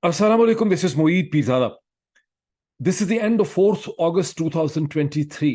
Assalamu alaikum, this is Moeed Pirzada. This is the end of 4th August 2023.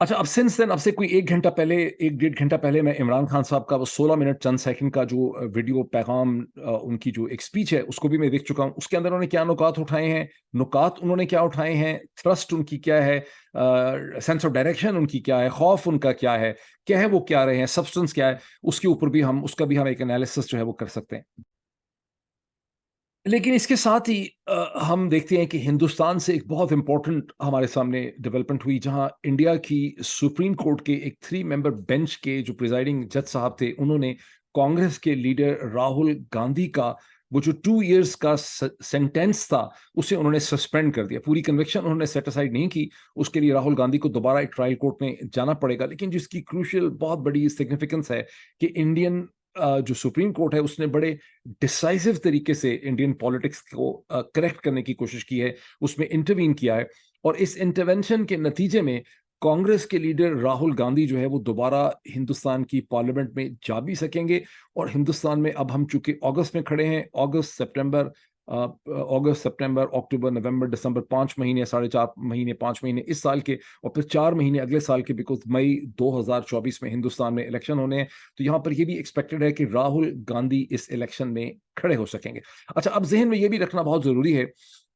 اچھا اب since then اب سے کوئی 1.5 گھنٹہ پہلے میں عمران خان صاحب کا وہ 16 منٹ چند سیکنڈ کا جو ویڈیو پیغام ان کی جو ایک سپیچ ہے اس کو بھی میں دیکھ چکا ہوں. اس کے اندر انہوں نے کیا نکات اٹھائے ہیں, انہوں نے کیا اٹھائے ہیں, تھرسٹ ان کی کیا ہے, سینس آف ڈائریکشن ان کی کیا ہے, خوف ان کا کیا ہے وہ کیا رہے ہیں, سبسٹنس کیا ہے, اس کے اوپر بھی اس کا بھی ہم ایک انالیسس جو ہے وہ کر سکتے ہیں. لیکن اس کے ساتھ ہی ہم دیکھتے ہیں کہ ہندوستان سے ایک بہت امپورٹنٹ ہمارے سامنے ڈیولپمنٹ ہوئی, جہاں انڈیا کی سپریم کورٹ کے ایک 3 ممبر بینچ کے جو پریزائڈنگ جج صاحب تھے, انہوں نے کانگریس کے لیڈر راہل گاندھی کا وہ جو 2 ایئرس کا سینٹینس تھا اسے انہوں نے سسپینڈ کر دیا. پوری کنوکشن انہوں نے سیٹ اسائڈ نہیں کی, اس کے لیے راہل گاندھی کو دوبارہ ایک ٹرائل کورٹ میں جانا پڑے گا. لیکن جس کی کروشل بہت بڑی سگنیفیکنس ہے کہ انڈین جو سپریم کورٹ ہے اس نے بڑے ڈسائزو طریقے سے انڈین پالیٹکس کو کریکٹ کرنے کی کوشش کی ہے, اس میں انٹروین کیا ہے, اور اس انٹرونشن کے نتیجے میں کانگریس کے لیڈر راہل گاندھی جو ہے وہ دوبارہ ہندوستان کی پارلیمنٹ میں جا بھی سکیں گے. اور ہندوستان میں اب ہم چونکہ اگست میں کھڑے ہیں, اگست سپٹمبر اکتوبر نومبر دسمبر 5 مہینے 4.5 مہینے 5 مہینے اس سال کے, اور پھر 4 مہینے اگلے سال کے, بیکاز مئی 2024 میں ہندوستان میں الیکشن ہونے ہیں. تو یہاں پر یہ بھی ایکسپیکٹڈ ہے کہ راہل گاندھی اس الیکشن میں کھڑے ہو سکیں گے. اچھا اب ذہن میں یہ بھی رکھنا بہت ضروری ہے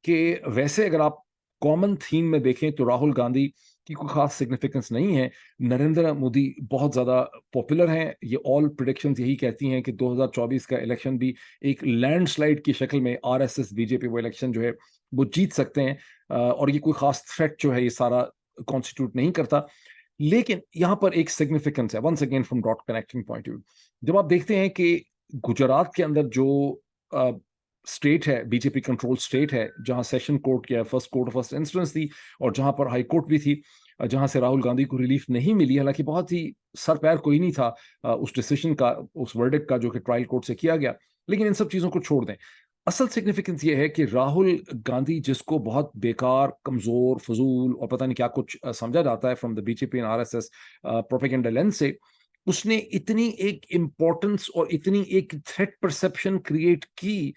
کہ ویسے اگر آپ کامن تھیم میں دیکھیں تو راہل گاندھی کی کوئی خاص سگنیفیکنس نہیں ہے. نریندر مودی بہت زیادہ پاپولر ہیں. یہ آل پریڈکشنز یہی کہتی ہیں کہ 2024 کا الیکشن بھی ایک لینڈ سلائڈ کی شکل میں RSS BJP وہ الیکشن جو ہے وہ جیت سکتے ہیں, اور یہ کوئی خاص تھریٹ جو ہے یہ سارا کانسٹیٹیوٹ نہیں کرتا. لیکن یہاں پر ایک سگنیفیکنس ہے, once again from that connecting point of view. جب آپ دیکھتے ہیں کہ گجرات کے اندر جو اسٹیٹ ہے, بی جے پی کنٹرول اسٹیٹ ہے, جہاں سیشن کورٹ کیا فرسٹ کورٹ فرسٹ انسٹنس تھی, اور جہاں پر ہائی کورٹ بھی تھی, جہاں سے راہل گاندھی کو ریلیف نہیں ملی, حالانکہ بہت ہی سر پیر کوئی نہیں تھا اس ڈیسیشن کا, اس ورڈکٹ کا جو کہ ٹرائل کورٹ سے کیا گیا. لیکن ان سب چیزوں کو چھوڑ دیں, اصل سگنیفیکنس یہ ہے کہ راہل گاندھی جس کو بہت بیکار, کمزور, فضول اور پتہ نہیں کیا کچھ سمجھا جاتا ہے from the BJP and RSS propaganda lens سے, اس نے اتنی ایک امپورٹنس اور اتنی ایک تھریٹ پرسپشن کریٹ کی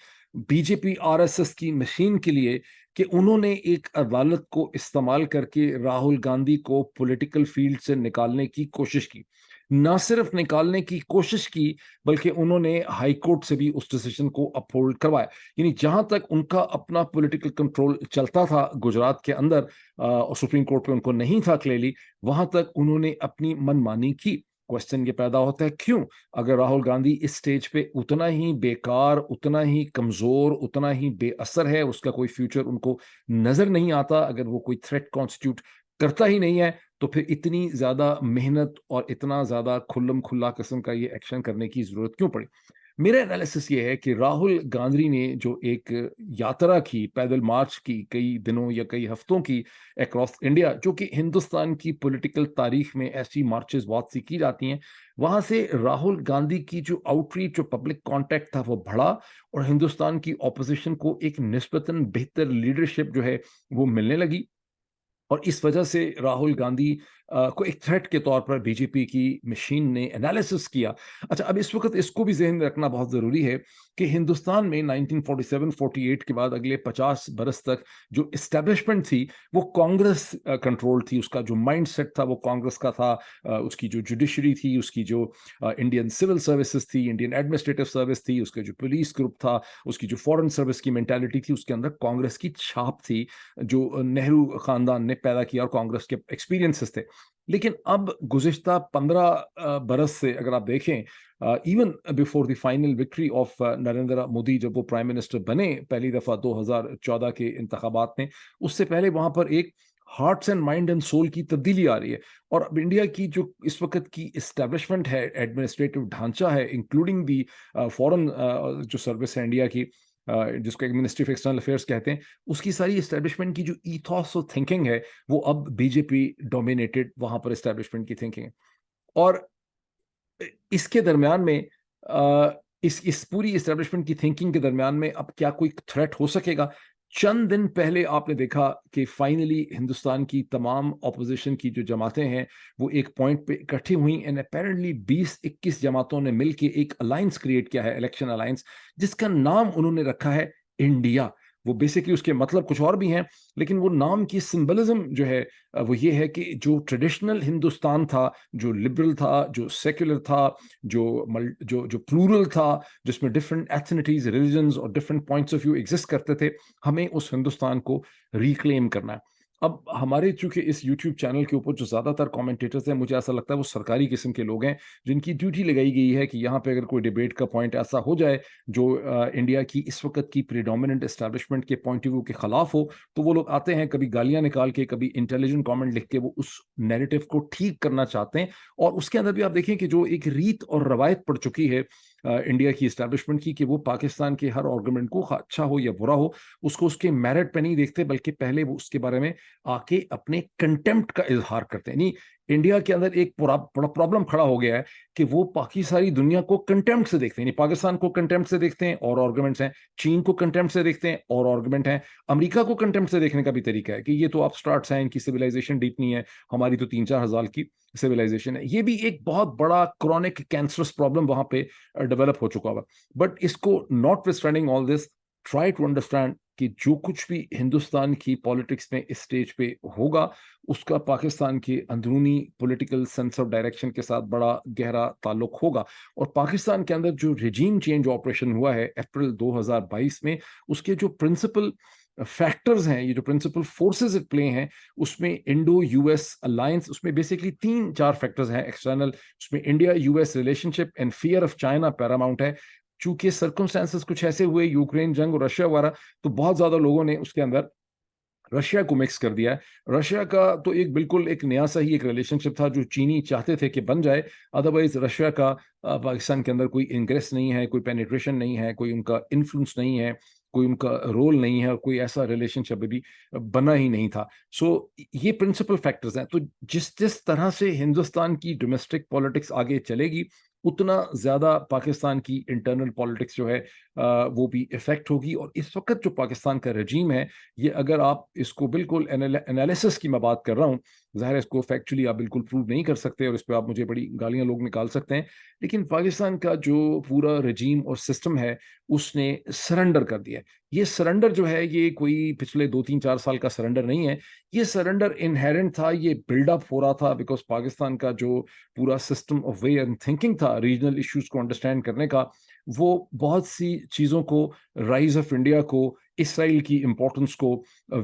BJP RSS کی مشین کے لیے کہ انہوں نے ایک عدالت کو استعمال کر کے راہل گاندھی کو پولیٹیکل فیلڈ سے نکالنے کی کوشش کی. نہ صرف نکالنے کی کوشش کی بلکہ انہوں نے ہائی کورٹ سے بھی اس ڈیسیژن کو اپہولڈ کروایا. یعنی جہاں تک ان کا اپنا پولیٹیکل کنٹرول چلتا تھا گجرات کے اندر, اور سپریم کورٹ پہ ان کو نہیں تھا کلیئرلی, وہاں تک انہوں نے اپنی من مانی کی. کوشچن یہ پیدا ہوتا ہے کیوں, اگر راہل گاندھی اس سٹیج پہ اتنا ہی بیکار, اتنا ہی کمزور, اتنا ہی بے اثر ہے, اس کا کوئی فیوچر ان کو نظر نہیں آتا, اگر وہ کوئی تھریٹ کانسٹیٹیوٹ کرتا ہی نہیں ہے, تو پھر اتنی زیادہ محنت اور اتنا زیادہ کھلم کھلا قسم کا یہ ایکشن کرنے کی ضرورت کیوں پڑی. میرا انالیسس یہ ہے کہ راہل گاندھی نے جو ایک یاترا کی, پیدل مارچ کی, کئی دنوں یا کئی ہفتوں کی اکراس انڈیا, جو کہ ہندوستان کی پولیٹیکل تاریخ میں ایسی مارچز بہت سی کی جاتی ہیں, وہاں سے راہل گاندھی کی جو آؤٹ ریچ, جو پبلک کانٹیکٹ تھا وہ بڑھا, اور ہندوستان کی اپوزیشن کو ایک نسبتاً بہتر لیڈرشپ جو ہے وہ ملنے لگی, اور اس وجہ سے راہل گاندھی کو ایک تھریٹ کے طور پر BJP کی مشین نے انالیسس کیا. اچھا اب اس وقت اس کو بھی ذہن میں رکھنا بہت ضروری ہے کہ ہندوستان میں 1947-48 کے بعد اگلے 50 برس تک جو اسٹیبلشمنٹ تھی وہ کانگریس کنٹرول تھی. اس کا جو مائنڈ سیٹ تھا وہ کانگریس کا تھا, اس کی جو جوڈیشری تھی, اس کی جو انڈین سول سروسز تھی, انڈین ایڈمنسٹریٹو سروس تھی, اس کا جو پولیس گروپ تھا, اس کی جو فورن سروس کی مینٹالٹی تھی, اس کے اندر کانگریس کی چھاپ تھی جو نہرو خاندان نے پیدا کیا اور کانگریس کے ایکسپیرینسز تھے. لیکن اب گزشتہ 15 برس سے اگر آپ دیکھیں, even before the final victory of Narendra Modi, جب وہ پرائم منسٹر بنے پہلی دفعہ 2014 کے انتخابات میں, اس سے پہلے وہاں پر ایک hearts and mind and civil کی تبدیلی آ رہی ہے. اور اب انڈیا کی جو اس وقت کی اسٹیبلشمنٹ ہے, ایڈمنسٹریٹو ڈھانچہ ہے, انکلوڈنگ دی فورن جو سروس ہے انڈیا کی, جس کو منسٹری آف ایکسٹرنل افیئرس کہتے ہیں, اس کی ساری اسٹیبلشمنٹ کی جو ایتھوس اور تھنکنگ ہے وہ اب BJP ڈومینیٹڈ وہاں پر اسٹیبلشمنٹ کی تھنکنگ ہے. اور اس کے درمیان میں اس پوری اسٹیبلشمنٹ کی تھنکنگ کے درمیان میں اب کیا کوئی تھریٹ ہو سکے گا. چند دن پہلے آپ نے دیکھا کہ فائنلی ہندوستان کی تمام اپوزیشن کی جو جماعتیں ہیں وہ ایک پوائنٹ پہ اکٹھی ہوئیں, اینڈ اپیرنٹلی 20-21 جماعتوں نے مل کے ایک الائنس کریٹ کیا ہے, الیکشن الائنس, جس کا نام انہوں نے رکھا ہے انڈیا. وہ بیسکلی اس کے مطلب کچھ اور بھی ہیں، لیکن وہ نام کی سمبلزم جو ہے وہ یہ ہے کہ جو ٹریڈیشنل ہندوستان تھا، جو لبرل تھا، جو سیکولر تھا، جو پلورل تھا، جس میں ڈفرینٹ ایتھنیٹیز، ریلیجنز اور different points of view exist کرتے تھے، ہمیں اس ہندوستان کو ریکلیم کرنا ہے۔ اب ہمارے چونکہ اس یوٹیوب چینل کے اوپر جو زیادہ تر کامنٹیٹرز ہیں، مجھے ایسا لگتا ہے وہ سرکاری قسم کے لوگ ہیں، جن کی ڈیوٹی لگائی گئی ہے کہ یہاں پہ اگر کوئی ڈیبیٹ کا پوائنٹ ایسا ہو جائے جو انڈیا کی اس وقت کی پریڈومیننٹ اسٹیبلشمنٹ کے پوائنٹ آف ویو کے خلاف ہو، تو وہ لوگ آتے ہیں، کبھی گالیاں نکال کے، کبھی انٹیلیجنٹ کامنٹ لکھ کے وہ اس نیریٹو کو ٹھیک کرنا چاہتے ہیں۔ اور اس کے اندر بھی آپ دیکھیں کہ جو ایک ریت اور روایت پڑ چکی ہے انڈیا کی اسٹیبلشمنٹ کی، کہ وہ پاکستان کے ہر آرگومنٹ کو، اچھا ہو یا برا ہو، اس کو اس کے میرٹ پہ نہیں دیکھتے، بلکہ پہلے وہ اس کے بارے میں آ کے اپنے کنٹمپٹ کا اظہار کرتے ہیں۔ نہیں، انڈیا کے اندر ایک بڑا پرابلم کھڑا ہو گیا ہے کہ وہ باقی ساری دنیا کو کنٹمپٹ سے دیکھتے ہیں، پاکستان کو کنٹمپٹ سے دیکھتے ہیں اور آرگومنٹس ہیں، چین کو کنٹمپٹ سے دیکھتے ہیں اور آرگومنٹ ہیں، امریکہ کو کنٹمپٹ سے دیکھنے کا بھی طریقہ ہے کہ یہ تو آپ سٹارٹس ہیں، ان کی سویلائزیشن ڈیپ نہیں ہے، ہماری تو 3-4 ہزار کی سویلائزیشن ہے۔ یہ بھی ایک بہت بڑا کرونک کینسرس پرابلم وہاں پہ ڈیولپ ہو چکا ہوا، بٹ اس کو notwithstanding all this, try to understand کہ جو کچھ بھی ہندوستان کی پالیٹکس میں اس اسٹیج پہ ہوگا، اس کا پاکستان کے اندرونی پولیٹیکل سینس آف ڈائریکشن کے ساتھ بڑا گہرا تعلق ہوگا۔ اور پاکستان کے اندر جو ریجیم چینج آپریشن ہوا ہے اپریل 2022 میں، اس کے جو پرنسپل فیکٹرز ہیں، یہ جو پرنسپل فورسز ایٹ پلے ہیں، اس میں انڈو یو ایس الائنس، اس میں بیسکلی 3-4 فیکٹرز ہیں ایکسٹرنل، اس میں India U S relation ship and fear of China paramount ہے۔ چونکہ سرکمسٹانسز کچھ ایسے ہوئے، یوکرین جنگ اور رشیا وغیرہ، تو بہت زیادہ لوگوں نے اس کے اندر رشیا کو مکس کر دیا ہے۔ رشیا کا تو ایک بالکل ایک نیا سا ہی ایک ریلیشن شپ تھا جو چینی چاہتے تھے کہ بن جائے، ادروائز رشیا کا پاکستان کے اندر کوئی انگریس نہیں ہے، کوئی پینیٹریشن نہیں ہے، کوئی ان کا انفلوئنس نہیں ہے، کوئی ان کا رول نہیں ہے، اور کوئی ایسا ریلیشن شپ بھی بنا ہی نہیں تھا۔ سو یہ پرنسپل فیکٹرز ہیں۔ تو جس طرح سے ہندوستان کی ڈومیسٹک پالیٹکس آگے چلے گی، اتنا زیادہ پاکستان کی انٹرنل پالیٹکس جو ہے وہ بھی افیکٹ ہوگی۔ اور اس وقت جو پاکستان کا رجیم ہے، یہ اگر آپ اس کو بالکل انالیسس کی میں بات کر رہا ہوں، ظاہر ہے اس کو فیکچولی آپ بالکل پروو نہیں کر سکتے، اور اس پہ آپ مجھے بڑی گالیاں لوگ نکال سکتے ہیں، لیکن پاکستان کا جو پورا رجیم اور سسٹم ہے، اس نے سرنڈر کر دیا ہے۔ یہ سرنڈر جو ہے، یہ کوئی پچھلے 2-3-4 سال کا سرنڈر نہیں ہے، یہ سرنڈر انہیرنٹ تھا، یہ بلڈ اپ ہو رہا تھا، بیکاز پاکستان کا جو پورا system of way and thinking تھا ریجنل ایشوز کو انڈرسٹینڈ کرنے کا، وہ بہت سی چیزوں کو، رائز آف انڈیا کو، اسرائیل کی امپورٹنس کو،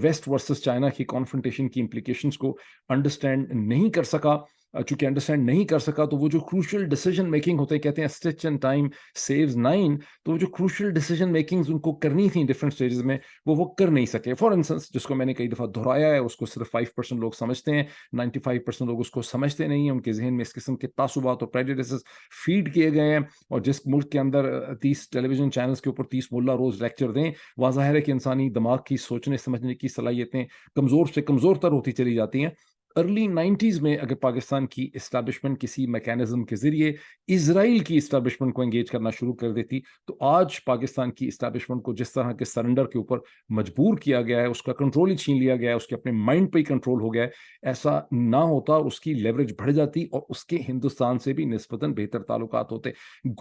ویسٹ ورسز چائنا کی کانفرنٹیشن کی امپلیکیشنز کو انڈرسٹینڈ نہیں کر سکا۔ چونکہ انڈرسٹینڈ نہیں کر سکا، تو وہ جو کروشل ڈیسیجن میکنگ ہوتے ہیں، کہتے ہیں اسٹچ اینڈ ٹائم سیوز 9، تو وہ جو کروشل ڈیسیجن میکنگز ان کو کرنی تھیں ڈفرینٹ اسٹیجز میں، وہ کر نہیں سکے۔ فار انسٹنس، جس کو میں نے کئی دفعہ دہرایا ہے، اس کو صرف 5% لوگ سمجھتے ہیں، 95% لوگ اس کو سمجھتے نہیں ہیں، ان کے ذہن میں اس قسم کے تعصبات اور پریجوڈسز فیڈ کیے گئے ہیں۔ اور جس ملک کے اندر 30 ٹیلی ویژن چینلز کے اوپر 30 ملا روز لیکچر دیں، وہاں ظاہر ہے کہ انسانی دماغ کی سوچنے سمجھنے کی صلاحیتیں کمزور سے کمزور تر ہوتی چلی جاتی ہیں۔ ارلی 90s میں اگر پاکستان کی اسٹیبلشمنٹ کسی میکینزم کے ذریعے اسرائیل کی اسٹیبلشمنٹ کو انگیج کرنا شروع کر دیتی، تو آج پاکستان کی اسٹیبلشمنٹ کو جس طرح کے سرنڈر کے اوپر مجبور کیا گیا ہے، اس کا کنٹرول ہی چھین لیا گیا ہے، اس کے اپنے مائنڈ پہ ہی کنٹرول ہو گیا ہے، ایسا نہ ہوتا اور اس کی لیوریج بڑھ جاتی، اور اس کے ہندوستان سے بھی نسبتاً بہتر تعلقات ہوتے۔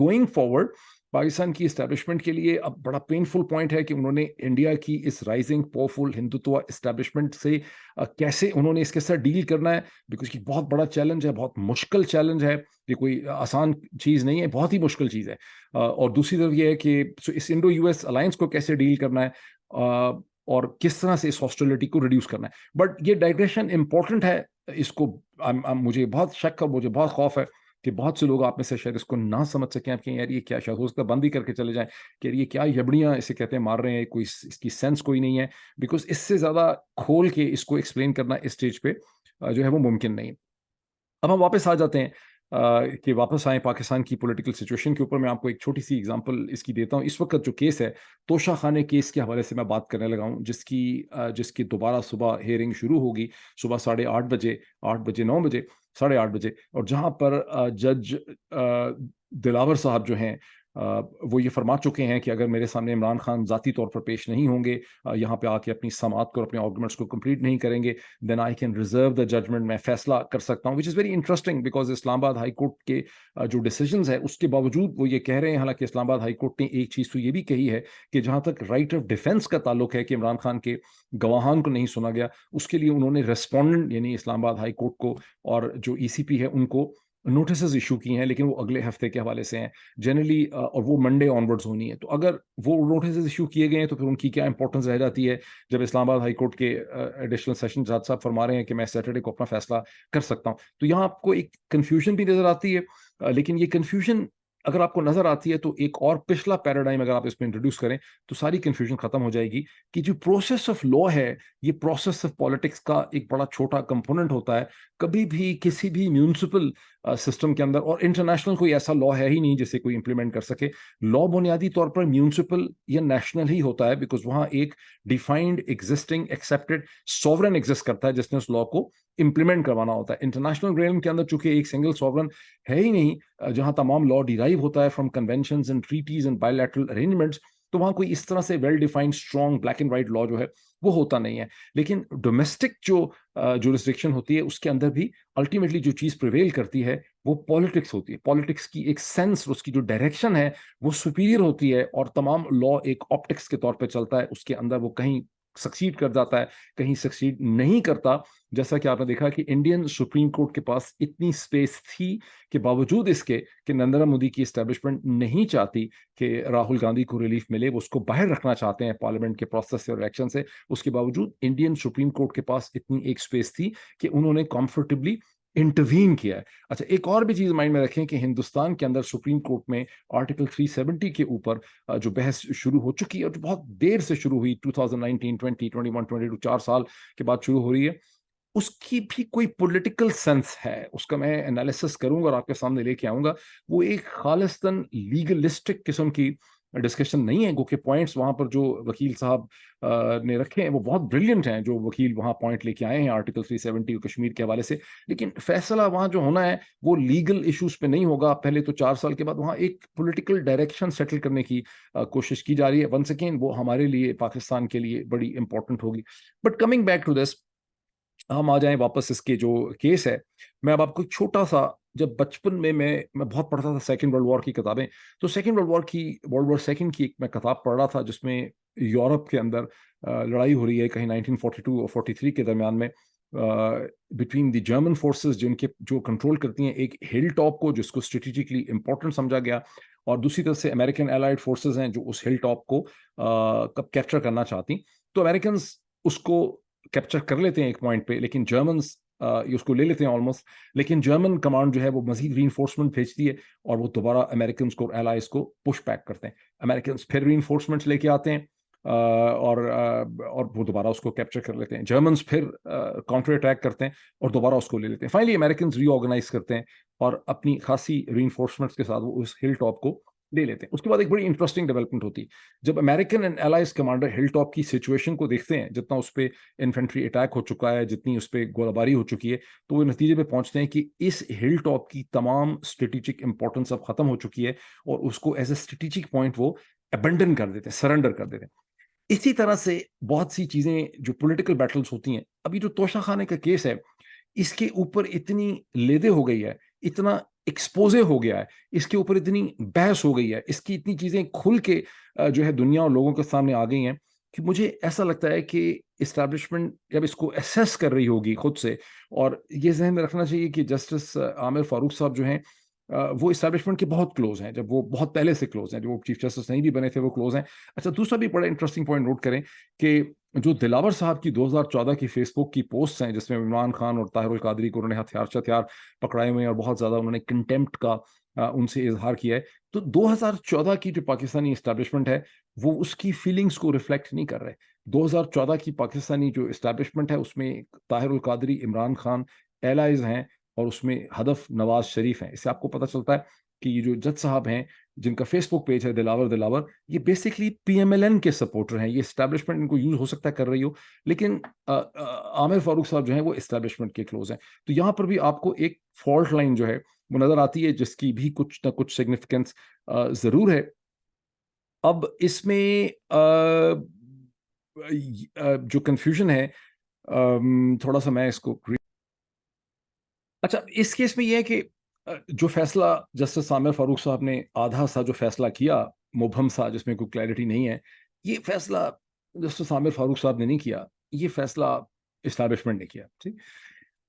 گوئنگ فارورڈ، پاکستان کی اسٹیبلشمنٹ کے لیے اب بڑا پینفل پوائنٹ ہے کہ انہوں نے انڈیا کی اس رائزنگ پاورفل ہندوتوا اسٹیبلشمنٹ سے کیسے انہوں نے اس کے ساتھ ڈیل کرنا ہے، بیکاز یہ بہت بڑا چیلنج ہے، بہت مشکل چیلنج ہے، یہ کوئی آسان چیز نہیں ہے، بہت ہی مشکل چیز ہے۔ اور دوسری طرف یہ ہے کہ اس انڈو یو ایس الائنس کو کیسے ڈیل کرنا ہے، اور کس طرح سے اس ہاسٹیلٹی کو ریڈیوس کرنا ہے۔ بٹ یہ ڈائگریشن امپورٹنٹ ہے، اس کو مجھے بہت شک اور مجھے بہت خوف ہے کہ بہت سے لوگ آپ میں سے شاید اس کو نہ سمجھ سکیں، آپ کہیں یار یہ کیا، شاید ہو سکتا ہے بند ہی کر کے چلے جائیں کہ یہ کیا یبڑیاں اسے کہتے ہیں مار رہے ہیں، کوئی اس کی سینس کوئی نہیں ہے، بیکاز اس سے زیادہ کھول کے اس کو ایکسپلین کرنا اس اسٹیج پہ جو ہے وہ ممکن نہیں۔ اب ہم واپس آ جاتے ہیں کہ واپس آئیں پاکستان کی پولیٹیکل سچویشن کے اوپر۔ میں آپ کو ایک چھوٹی سی اگزامپل اس کی دیتا ہوں۔ اس وقت جو کیس ہے، توشہ خانے کیس کے حوالے سے میں بات کرنے لگا ہوں، جس کی دوبارہ صبح ہیئرنگ شروع ہوگی، صبح 8:30 بجے، 8 بجے، 9 بجے، 8:30 بجے، اور جہاں پر جج دلاور صاحب جو ہیں، وہ یہ فرما چکے ہیں کہ اگر میرے سامنے عمران خان ذاتی طور پر پیش نہیں ہوں گے, یہاں پہ آ کے اپنی سماعت کو اور اپنے آرگومنٹس کو کمپلیٹ نہیں کریں گے, then I can reserve the judgment, میں فیصلہ کر سکتا ہوں, which is very interesting because Islamabad High court کے جو ڈیسیجنز ہے اس کے باوجود وہ یہ کہہ رہے ہیں, حالانکہ اسلام آباد ہائی کورٹ نے ایک چیز تو یہ بھی کہی ہے کہ جہاں تک رائٹ آف ڈیفینس کا تعلق ہے کہ عمران خان کے گواہان کو نہیں سنا گیا, اس کے لیے انہوں نے ریسپونڈنٹ یعنی اسلام آباد ہائی کورٹ کو اور جو ای سی پی ہے ان کو نوٹسز ایشو کی ہیں, لیکن وہ اگلے ہفتے کے حوالے سے ہیں جنرلی, اور وہ منڈے آنورڈز ہونی ہے. تو اگر وہ نوٹسز ایشو کیے گئے ہیں تو پھر ان کی کیا امپورٹنس رہ جاتی ہے جب اسلام آباد ہائی کورٹ کے ایڈیشنل سیشن جج صاحب فرما رہے ہیں کہ میں سیٹرڈے کو اپنا فیصلہ کر سکتا ہوں. تو یہاں آپ کو ایک کنفیوژن بھی نظر آتی ہے, لیکن یہ کنفیوژن اگر آپ کو نظر آتی ہے تو ایک اور پچھلا پیراڈائم اگر آپ اس میں انٹروڈیوس کریں تو ساری کنفیوژن ختم ہو جائے گی کہ جو پروسیس آف لا ہے یہ پروسیس آف پالیٹکس کا ایک بڑا چھوٹا کمپوننٹ ہوتا ہے. کبھی بھی کسی بھی میونسپل سسٹم کے اندر, اور انٹرنیشنل کوئی ایسا لا ہے ہی نہیں جسے کوئی امپلیمنٹ کر سکے, لا بنیادی طور پر میونسپل یا نیشنل ہی ہوتا ہے بیکاز وہاں ایک defined existing accepted sovereign exist کرتا ہے جس نے اس لا کو امپلیمنٹ کروانا ہوتا ہے. انٹرنیشنل ریلم کے اندر چونکہ ایک سنگل سوورن ہے ہی نہیں جہاں تمام لا ڈیرائیو ہوتا ہے from conventions and treaties and bilateral arrangements, تو وہاں کوئی اس طرح سے well defined strong black and white law جو ہے وہ ہوتا نہیں ہے. لیکن ڈومیسٹک جو جورسڈکشن ہوتی ہے اس کے اندر بھی الٹیمیٹلی جو چیز پریویل کرتی ہے وہ پالیٹکس ہوتی ہے. پالیٹکس کی ایک سینس, اس کی جو ڈائریکشن ہے وہ سپیریئر ہوتی ہے, اور تمام لا ایک آپٹکس کے طور پہ چلتا ہے, اس کے اندر وہ کہیں سکسیڈ کر جاتا ہے کہیں سکسیڈ نہیں کرتا. جیسا کہ آپ نے دیکھا کہ انڈین سپریم کورٹ کے پاس اتنی سپیس تھی کہ باوجود اس کے کہ نریندر مودی کی اسٹیبلشمنٹ نہیں چاہتی کہ راہل گاندھی کو ریلیف ملے, وہ اس کو باہر رکھنا چاہتے ہیں پارلیمنٹ کے پروسیس سے اور الیکشن سے, اس کے باوجود انڈین سپریم کورٹ کے پاس اتنی ایک سپیس تھی کہ انہوں نے کمفرٹیبلی انٹروین کیا ہے. اچھا, ایک اور بھی چیز مائنڈ میں رکھیں کہ ہندوستان کے اندر سپریم کورٹ میں آرٹیکل 370 کے اوپر جو بحث شروع ہو چکی ہے اور جو بہت دیر سے شروع ہوئی 2019 20 21 22 4 سال کے بعد شروع ہو رہی ہے, اس کی بھی کوئی پولیٹیکل سینس ہے. اس کا میں انالیسس کروں گا اور آپ کے سامنے لے کے آؤں گا. وہ ایک خالصتاً لیگلسٹک قسم کی ڈسکشن نہیں ہے, گو کہ پوائنٹس وہاں پر جو وکیل صاحب نے رکھے ہیں وہ بہت بریلینٹ ہیں, جو وکیل وہاں پوائنٹ لے کے آئے ہیں آرٹیکل 370 کشمیر کے حوالے سے, لیکن فیصلہ وہاں جو ہونا ہے وہ لیگل ایشوز پہ نہیں ہوگا. پہلے تو 4 سال کے بعد وہاں ایک پولیٹیکل ڈائریکشن سیٹل کرنے کی کوشش کی جا رہی ہے. ونس اگین وہ ہمارے لیے, پاکستان کے لیے بڑی امپورٹنٹ ہوگی. But coming back to this, ہم آ جائیں واپس اس کے جو کیس ہے. میں اب آپ کو ایک چھوٹا سا, جب بچپن میں بہت پڑھتا تھا سیکنڈ ورلڈ وار کی کتابیں, تو سیکنڈ ورلڈ وار سیکنڈ کی ایک میں کتاب پڑھ رہا تھا جس میں یورپ کے اندر لڑائی ہو رہی ہے کہیں 1942 اور 43 کے درمیان میں بٹوین دی جرمن فورسز جو کنٹرول کرتی ہیں ایک ہل ٹاپ کو جس کو اسٹریٹجکلی امپورٹنٹ سمجھا گیا, اور دوسری طرف سے امریکن الائڈ فورسز ہیں جو اس ہل ٹاپ کو کیپچر کرنا چاہتی. تو امریکنز اس کو کیپچر کر لیتے ہیں ایک پوائنٹ پہ, لیکن جرمنز اس کو لے لیتے ہیں آلموسٹ, لیکن جرمن کمانڈ جو ہے وہ مزید ری انفورسمنٹ بھیجتی ہے اور وہ دوبارہ امریکنز کو, الائز کو پش بیک کرتے ہیں. امریکنز پھر ری انفورسمنٹس لے کے آتے ہیں اور وہ دوبارہ اس کو کیپچر کر لیتے ہیں. جرمنز پھر کاؤنٹر اٹیک کرتے ہیں اور دوبارہ اس کو لے لیتے ہیں. فائنلی امریکنز ری آرگنائز کرتے ہیں اور اپنی خاصی ری انفورسمنٹس کے ساتھ وہ اس ہل ٹاپ کو لے لیتے ہیں. اس کے بعد ایک بڑی انٹرسٹنگ ڈیولپمنٹ ہوتی ہے جب امریکن اینڈ الائز کمانڈر ہل ٹاپ کی سچویشن کو دیکھتے ہیں, جتنا اس پہ انفینٹری اٹیک ہو چکا ہے, جتنی اس پہ گولہ باری ہو چکی ہے, تو وہ نتیجے پہ پہنچتے ہیں کہ اس ہل ٹاپ کی تمام اسٹریٹجک امپورٹنس اب ختم ہو چکی ہے اور اس کو ایز اے اسٹریٹجک پوائنٹ وہ ابنڈن کر دیتے ہیں, سرنڈر کر دیتے ہیں. اسی طرح سے بہت سی چیزیں جو پولیٹیکل بیٹلز ہوتی ہیں, ابھی جو توشہ خانے کا کیس ہے اس کے اوپر اتنی لیدے ہو گئی ہے, اتنا ایکسپوزے ہو گیا ہے, اس کے اوپر اتنی بحث ہو گئی ہے, اس کی اتنی چیزیں کھل کے جو ہے دنیا اور لوگوں کے سامنے آ گئی ہیں کہ مجھے ایسا لگتا ہے کہ اسٹیبلشمنٹ جب اس کو اسیس کر رہی ہوگی خود سے, اور یہ ذہن میں رکھنا چاہیے کہ جسٹس عامر فاروق صاحب جو ہیں وہ اسٹیبلشمنٹ کے بہت کلوز ہیں, جب وہ بہت پہلے سے کلوز ہیں, جو وہ چیف جسٹس نہیں بھی بنے تھے وہ کلوز ہیں. اچھا, دوسرا بھی بڑا انٹرسٹنگ پوائنٹ نوٹ کریں کہ جو دلاور صاحب کی 2014 کی فیس بک کی پوسٹ ہیں جس میں عمران خان اور طاہر القادری کو انہوں نے ہتھیار پکڑائے ہوئے ہیں اور بہت زیادہ انہوں نے کنٹیمپٹ کا ان سے اظہار کیا ہے, تو 2014 کی جو پاکستانی اسٹیبلشمنٹ ہے وہ اس کی فیلنگز کو ریفلیکٹ نہیں کر رہے. 2014 کی پاکستانی جو اسٹیبلشمنٹ ہے اس میں طاہر القادری, عمران خان ایلائز ہیں اور اس میں ہدف نواز شریف ہیں. اس سے آپ کو پتہ چلتا ہے کہ یہ جو جج صاحب ہیں جن کا فیس بک پیج ہے دلاور, یہ basically P M L N کے سپورٹر ہیں. یہ اسٹیبلشمنٹ ان کو یوز ہو سکتا ہے کر رہی ہو, لیکن عامر فاروق صاحب جو ہیں وہ اسٹیبلشمنٹ کے کلوز ہیں. تو یہاں پر بھی آپ کو ایک فالٹ لائن جو ہے وہ نظر آتی ہے جس کی بھی کچھ نہ کچھ سگنیفیکنس ضرور ہے. اب اس میں جو کنفیوژن ہے تھوڑا سا میں اس کو اچھا اس کیس میں یہ ہے کہ جو فیصلہ جسٹس عامر فاروق صاحب نے آدھا سا جو فیصلہ کیا مبہم سا جس میں کوئی کلیئرٹی نہیں ہے, یہ فیصلہ جسٹس عامر فاروق صاحب نے نہیں کیا, یہ فیصلہ اسٹیبلشمنٹ نے کیا. ٹھیک,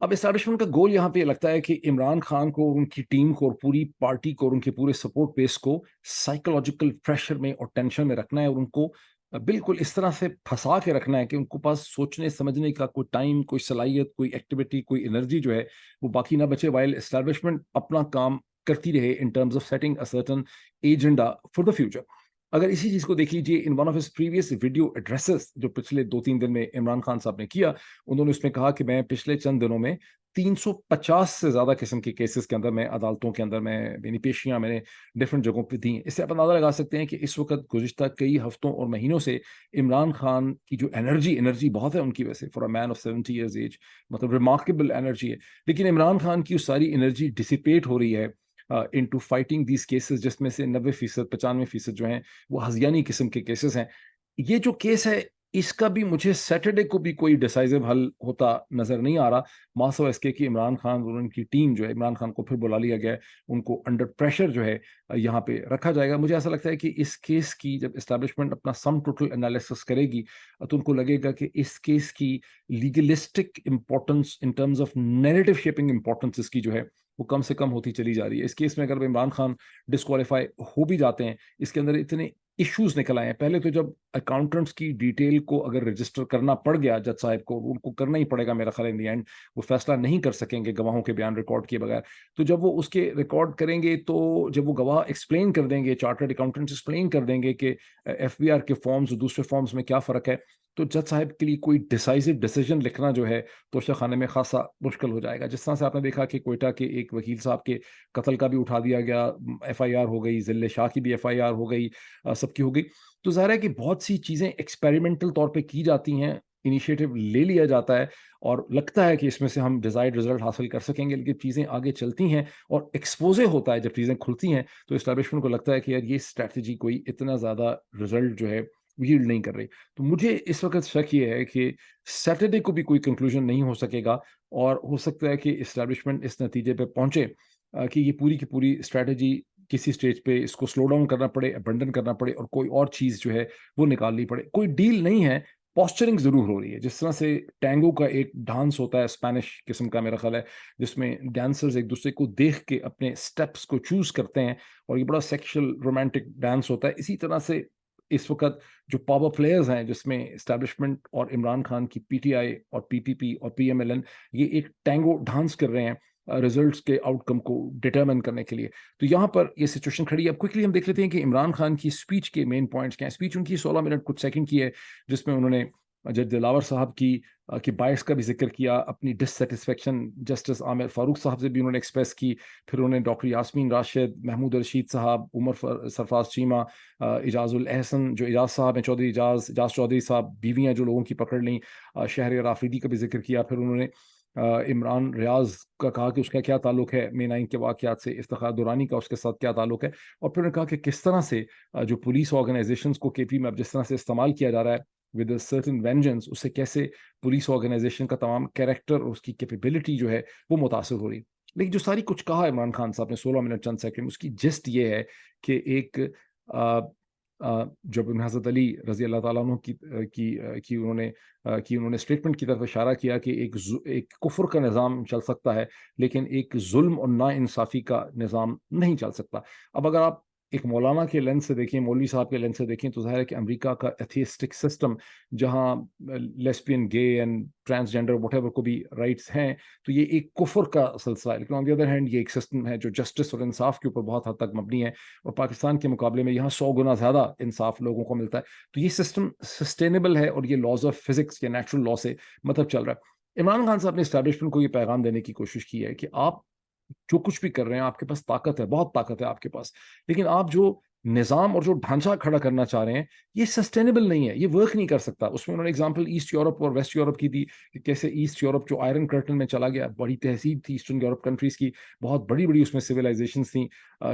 اب اسٹیبلشمنٹ کا گول یہاں پہ یہ لگتا ہے کہ عمران خان کو, ان کی ٹیم کو اور پوری پارٹی کو اور ان کے پورے سپورٹ بیس کو سائیکولوجیکل پریشر میں اور ٹینشن میں رکھنا ہے, اور ان کو بالکل اس طرح سے پھنسا کے رکھنا ہے کہ ان کو پاس سوچنے سمجھنے کا کوئی ٹائم, کوئی صلاحیت, کوئی ایکٹیویٹی, کوئی انرجی جو ہے وہ باقی نہ بچے, وائل اسٹیبلشمنٹ اپنا کام کرتی رہے in terms of setting a certain agenda for the future. اگر اسی چیز کو دیکھ لیجیے in one of his previous video addresses جو پچھلے 2-3 دن میں عمران خان صاحب نے کیا, انہوں نے اس میں کہا کہ میں پچھلے چند دنوں میں 350 سے زیادہ قسم کے کیسز کے اندر میں عدالتوں کے اندر میں یعنی پیشیاں میں نے ڈفرینٹ جگہوں پہ دی. اس سے آپ اندازہ لگا سکتے ہیں کہ اس وقت گزشتہ کئی ہفتوں اور مہینوں سے عمران خان کی جو انرجی بہت ہے ان کی وجہ سے, for a man of 70 years age, مطلب ریمارکیبل انرجی ہے, لیکن عمران خان کی اس ساری انرجی ڈسیپیٹ ہو رہی ہے انٹو فائٹنگ دیز کیسز, جس میں سے 90%, 95% جو ہیں وہ ہذیانی قسم کے کیسز ہیں. یہ جو کیس ہے اس کا بھی مجھے سیٹرڈے کو بھی کوئی ڈیسائزو حل ہوتا نظر نہیں آ رہا, ماسو اس کے کہ عمران خان اور ان کی ٹیم جو ہے, عمران خان کو پھر بلا لیا گیا ہے, ان کو انڈر پریشر جو ہے یہاں پہ رکھا جائے گا. مجھے ایسا لگتا ہے کہ اس کیس کی جب اسٹیبلشمنٹ اپنا سم ٹوٹل انالیسس کرے گی تو ان کو لگے گا کہ اس کیس کی legalistic importance in terms of narrative shaping importance اس کی جو ہے وہ کم سے کم ہوتی چلی جا رہی ہے. اس کیس میں اگر عمران خان ڈسکوالیفائی ہو بھی جاتے ہیں, اس کے اندر اتنے ایشوز نکل آئے ہیں. پہلے تو جب اکاؤنٹنٹس کی ڈیٹیل کو اگر رجسٹر کرنا پڑ گیا جج صاحب کو, ان کو کرنا ہی پڑے گا میرا خیال, ان دی اینڈ وہ فیصلہ نہیں کر سکیں گے گواہوں کے بیان ریکارڈ کیے بغیر. تو جب وہ اس کے ریکارڈ کریں گے تو جب وہ گواہ ایکسپلین کر دیں گے, چارٹرڈ اکاؤنٹنٹس ایکسپلین کر دیں گے کہ ایف بی آر کے فارمز اور دوسرے فارمز میں کیا فرق ہے, تو جج صاحب کے لیے کوئی ڈیسائزو ڈیسیجن لکھنا جو ہے توشہ خانے میں خاصا مشکل ہو جائے گا. جس طرح سے آپ نے دیکھا کہ کوئٹہ کے ایک وکیل صاحب کے قتل کا بھی اٹھا دیا گیا, ایف آئی آر ہو گئی, ذل شاہ کی بھی ایف آئی آر ہو گئی, سب کی ہو گئی. تو ظاہر ہے کہ بہت سی چیزیں ایکسپیریمنٹل طور پہ کی جاتی ہیں, انیشیٹو لے لیا جاتا ہے اور لگتا ہے کہ اس میں سے ہم ڈیزائرڈ رزلٹ حاصل کر سکیں گے, لیکن چیزیں آگے چلتی ہیں اور ایکسپوزے ہوتا ہے جب چیزیں کھلتی ہیں تو اسٹیبلشمنٹ کو لگتا ہے کہ یار یہ اسٹریٹجی کوئی اتنا زیادہ رزلٹ جو ہے ییلڈ نہیں کر رہی. تو مجھے اس وقت شک یہ ہے کہ سیٹرڈے کو بھی کوئی کنکلوژن نہیں ہو سکے گا, اور ہو سکتا ہے کہ اسٹیبلشمنٹ اس نتیجے پہ پہنچے کہ یہ پوری کی پوری اسٹریٹجی کسی سٹیج پہ اس کو سلو ڈاؤن کرنا پڑے, ابنڈن کرنا پڑے, اور کوئی اور چیز جو ہے وہ نکالنی پڑے. کوئی ڈیل نہیں ہے, پوسچرنگ ضرور ہو رہی ہے. جس طرح سے ٹینگو کا ایک ڈانس ہوتا ہے اسپینش قسم کا میرا خیال ہے, جس میں ڈانسرز ایک دوسرے کو دیکھ کے اپنے سٹیپس کو چوز کرتے ہیں اور یہ بڑا سیکشل رومانٹک ڈانس ہوتا ہے, اسی طرح سے اس وقت جو پاور پلیئرز ہیں جس میں اسٹیبلشمنٹ اور عمران خان کی پی ٹی آئی اور پی پی پی اور پی ایم ایل این, یہ ایک ٹینگو ڈانس کر رہے ہیں ریزلٹس کے آؤٹ کم کو ڈٹرمن کرنے کے لیے. تو یہاں پر یہ سچویشن کھڑی ہے. اب کوئکلی ہم دیکھ لیتے ہیں کہ عمران خان کی اسپیچ کے مین پوائنٹس کیا ہیں. اسپیچ ان کی 16 منٹ کچھ سیکنڈ کی ہے, جس میں انہوں نے جج دلاور صاحب کی باعث کا بھی ذکر کیا, اپنی ڈسسیٹسفیکشن جسٹس عامر فاروق صاحب سے بھی انہوں نے ایکسپریس کی, پھر انہوں نے ڈاکٹر یاسمین راشد, محمود رشید صاحب, عمر سرفراز چیمہ, اجاز الحسن جو اجاز صاحب ہیں, چودھری اجاز چودھری صاحب, بیویاں جو لوگوں کی پکڑ لیں, شہر رافیدی کا بھی ذکر کیا. پھر انہوں نے عمران ریاض کا کہا کہ اس کا کیا تعلق ہے مے 9 کے واقعات سے, افتخار دورانی کا اس کے ساتھ کیا تعلق ہے, اور پھر انہوں نے کہا کہ کس طرح سے جو پولیس آرگنائزیشنز کو کے پی میں اب جس طرح سے استعمال کیا جا رہا ہے ود اے سرٹن وینجنس, اس سے کیسے پولیس آرگنائزیشن کا تمام کیریکٹر اور اس کی کیپیبلٹی جو ہے وہ متاثر ہو رہی. لیکن جو ساری کچھ کہا عمران خان صاحب نے 16 منٹ چند سیکنڈ, اس کی جسٹ یہ ہے کہ ایک جب حضرت علی رضی اللہ تعالیٰ عنہ کی انہوں نے اسٹیٹمنٹ کی طرف اشارہ کیا کہ ایک کفر کا نظام چل سکتا ہے لیکن ایک ظلم اور نا انصافی کا نظام نہیں چل سکتا. اب اگر آپ ایک مولانا کے لینس سے دیکھیں, مولوی صاحب کے لینس سے دیکھیں, تو ظاہر ہے کہ امریکہ کا ایتھیسٹک سسٹم جہاں لیسبین, گے اینڈ ٹرانسجینڈر وٹ ایور کو بھی رائٹس ہیں, تو یہ ایک کفر کا سلسلہ ہے. لیکن آن دی ادر ہینڈ یہ ایک سسٹم ہے جو جسٹس اور انصاف کے اوپر بہت حد تک مبنی ہے, اور پاکستان کے مقابلے میں یہاں 100 گنا زیادہ انصاف لوگوں کو ملتا ہے. تو یہ سسٹم سسٹینیبل ہے اور یہ لاز آف فزکس یا نیچرل لا سے مطلب چل رہا ہے. عمران خان صاحب نے اسٹیبلشمنٹ کو یہ پیغام دینے کی کوشش کی ہے کہ آپ جو کچھ بھی کر رہے ہیں, آپ کے پاس طاقت ہے, بہت طاقت ہے آپ کے پاس, لیکن آپ جو نظام اور جو ڈھانچہ کھڑا کرنا چاہ رہے ہیں یہ سسٹینیبل نہیں ہے, یہ ورک نہیں کر سکتا. اس میں انہوں نے اگزامپل ایسٹ یورپ اور ویسٹ یورپ کی دی کہ کیسے ایسٹ یورپ جو آئرن کرٹن میں چلا گیا, بڑی تہذیب تھی ایسٹرن یورپ کنٹریز کی, بہت بڑی بڑی اس میں سویلائزیشنس تھیں.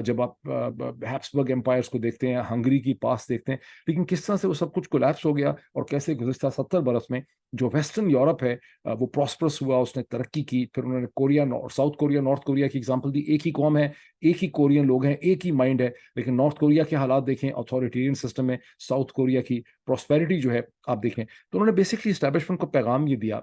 جب آپ ہیبسبرگ امپائرس کو دیکھتے ہیں, ہنگری کی پاس دیکھتے ہیں, لیکن کس طرح سے وہ سب کچھ کولیپس ہو گیا اور کیسے گزشتہ 70 برس میں جو ویسٹرن یورپ ہے وہ پراسپرس ہوا, اس نے ترقی کی. پھر انہوں نے Korea, south Korea, north Korea کی ایگزامپل دی. ایک ہی قوم ہے, ایک ہی کورین لوگ ہیں, ایک ہی مائنڈ ہے, لیکن نارتھ کوریا کے حالات دیکھیں اتھارٹیرین سسٹم میں, ساؤتھ کوریا کی پراسپیرٹی جو ہے آپ دیکھیں. تو انہوں نے بیسکلی اسٹیبلشمنٹ کو پیغام یہ دیا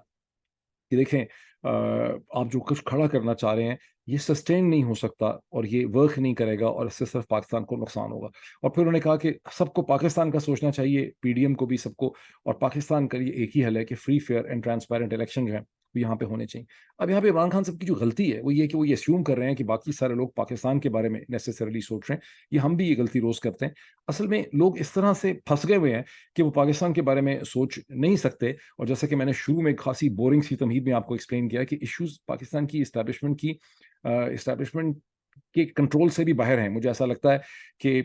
کہ دیکھیں آپ جو کچھ کھڑا کرنا چاہ رہے ہیں یہ سسٹین نہیں ہو سکتا اور یہ ورک نہیں کرے گا اور اس سے صرف پاکستان کو نقصان ہوگا. اور پھر انہوں نے کہا کہ سب کو پاکستان کا سوچنا چاہیے, پی ڈی ایم کو بھی, سب کو, اور پاکستان کا یہ ایک ہی حل ہے کہ free fair and transparent election جو ہے وہ یہاں پہ ہونے چاہیے. اب یہاں پہ عمران خان صاحب کی جو غلطی ہے وہ یہ کہ وہ یہ اسیوم کر رہے ہیں کہ باقی سارے لوگ پاکستان کے بارے میں نیسیسریلی سوچ رہے ہیں. یہ ہم بھی یہ غلطی روز کرتے ہیں. اصل میں لوگ اس طرح سے پھنس گئے ہوئے ہیں کہ وہ پاکستان کے بارے میں سوچ نہیں سکتے. اور جیسا کہ میں نے شروع میں خاصی بورنگ سی تمہید میں آپ کو ایکسپلین کیا کہ ایشوز پاکستان کی اسٹیبلشمنٹ کے کنٹرول سے بھی باہر ہیں. مجھے ایسا لگتا ہے کہ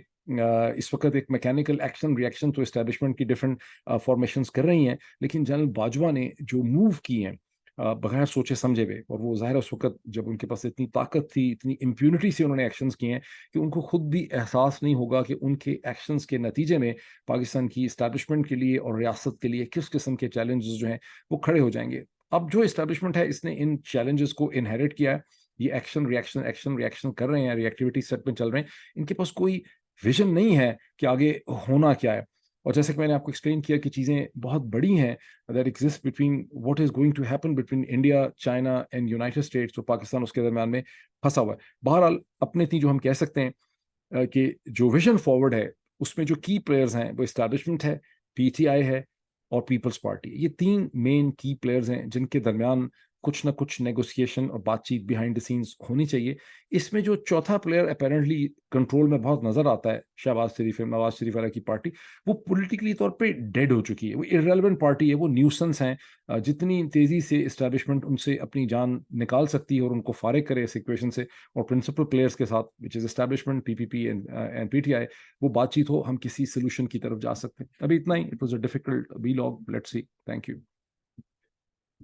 اس وقت ایک میکینیکل ایکشن ری ایکشن تو اسٹیبلشمنٹ کی ڈفرینٹ فارمیشنز کر رہی ہیں, لیکن جنرل باجوہ نے جو موو کی ہیں بغیر سوچے سمجھے ہوئے, اور وہ ظاہر اس وقت جب ان کے پاس اتنی طاقت تھی, اتنی امپیونٹی سے انہوں نے ایکشنز کیے ہیں کہ ان کو خود بھی احساس نہیں ہوگا کہ ان کے ایکشنز کے نتیجے میں پاکستان کی اسٹیبلشمنٹ کے لیے اور ریاست کے لیے کس قسم کے چیلنجز جو ہیں وہ کھڑے ہو جائیں گے. اب جو اسٹیبلشمنٹ ہے اس نے ان چیلنجز کو انہیریٹ کیا ہے, یہ ایکشن ری ایکشن کر رہے ہیں, ری ایکٹیویٹی سیٹ میں چل رہے ہیں. ان کے پاس کوئی ویژن نہیں ہے کہ آگے ہونا کیا ہے. اور جیسے کہ میں نے آپ کو ایکسپلین کیا کہ چیزیں بہت بڑی ہیں that exist between what is going to happen between India, China and United States, تو پاکستان اس کے درمیان میں پھنسا ہوا ہے. بہرحال اپنے جو ہم کہہ سکتے ہیں کہ جو ویژن فارورڈ ہے اس میں جو کی پلیئرز ہیں وہ اسٹیبلشمنٹ ہے, پی ٹی آئی ہے اور پیپلز پارٹی. یہ 3 مین کی پلیئرز ہیں جن کے درمیان کچھ نہ کچھ نیگوسیشن اور بات چیت بیہائنڈ دی سینس ہونی چاہیے. اس میں جو چوتھا پلیئر اپیرنٹلی کنٹرول میں بہت نظر آتا ہے, شہباز شریف, نواز شریف والا کی پارٹی, وہ پولیٹیکلی طور پہ ڈیڈ ہو چکی ہے, وہ ارریلیونٹ پارٹی ہے, وہ نیوسنس ہیں. جتنی تیزی سے اسٹیبلشمنٹ ان سے اپنی جان نکال سکتی ہے اور ان کو فارغ کرے اس ایکویشن سے, اور پرنسپل پلیئرز کے ساتھ which is establishment, P P P and P T I, وہ بات چیت ہو, ہم کسی سولوشن کی طرف جا سکتے ہیں. ابھی اتنا ہی. It was a difficult vlog. Let's see. Thank you.